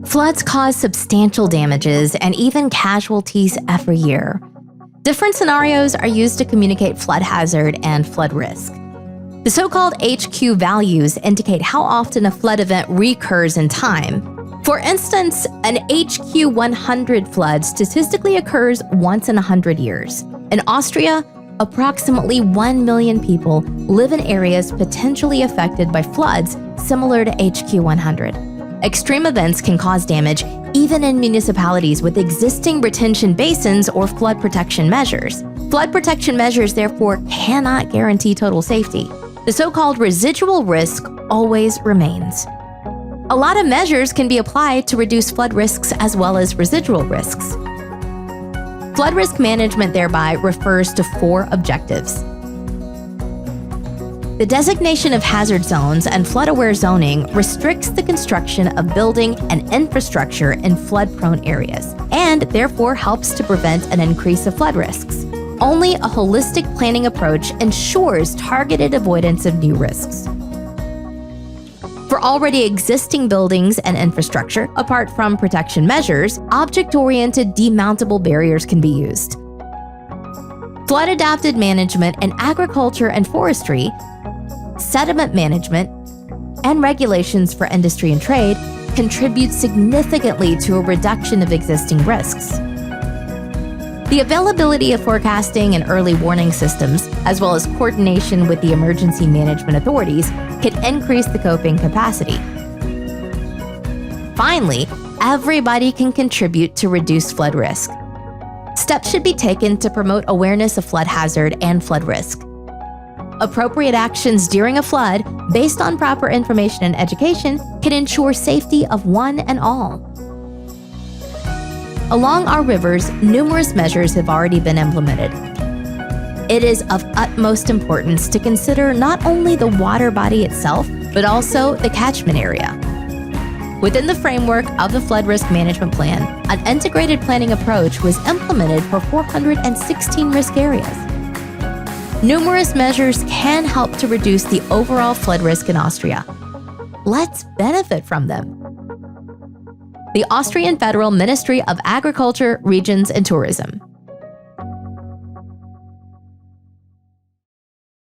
Floods cause substantial damages and even casualties every year. Different scenarios are used to communicate flood hazard and flood risk. The so-called HQ values indicate how often a flood event recurs in time. For instance, an HQ 100 flood statistically occurs once in 100 years. In Austria, approximately 1 million people live in areas potentially affected by floods similar to HQ 100. Extreme events can cause damage even in municipalities with existing retention basins or flood protection measures. Flood protection measures, therefore, cannot guarantee total safety. The so-called residual risk always remains. A lot of measures can be applied to reduce flood risks as well as residual risks. Flood risk management thereby refers to 4 objectives. The designation of hazard zones and flood-aware zoning restricts the construction of building and infrastructure in flood-prone areas, and therefore helps to prevent an increase of flood risks. Only a holistic planning approach ensures targeted avoidance of new risks. For already existing buildings and infrastructure, apart from protection measures, object-oriented demountable barriers can be used. Flood-adapted management in agriculture and forestry, sediment management, and regulations for industry and trade contribute significantly to a reduction of existing risks. The availability of forecasting and early warning systems, as well as coordination with the emergency management authorities, can increase the coping capacity. Finally, everybody can contribute to reduce flood risk. Steps should be taken to promote awareness of flood hazard and flood risk. Appropriate actions during a flood, based on proper information and education, can ensure safety of one and all. Along our rivers, numerous measures have already been implemented. It is of utmost importance to consider not only the water body itself, but also the catchment area. Within the framework of the Flood Risk Management Plan, an integrated planning approach was implemented for 416 risk areas. Numerous measures can help to reduce the overall flood risk in Austria. Let's benefit from them. The Austrian Federal Ministry of Agriculture, Regions and Tourism.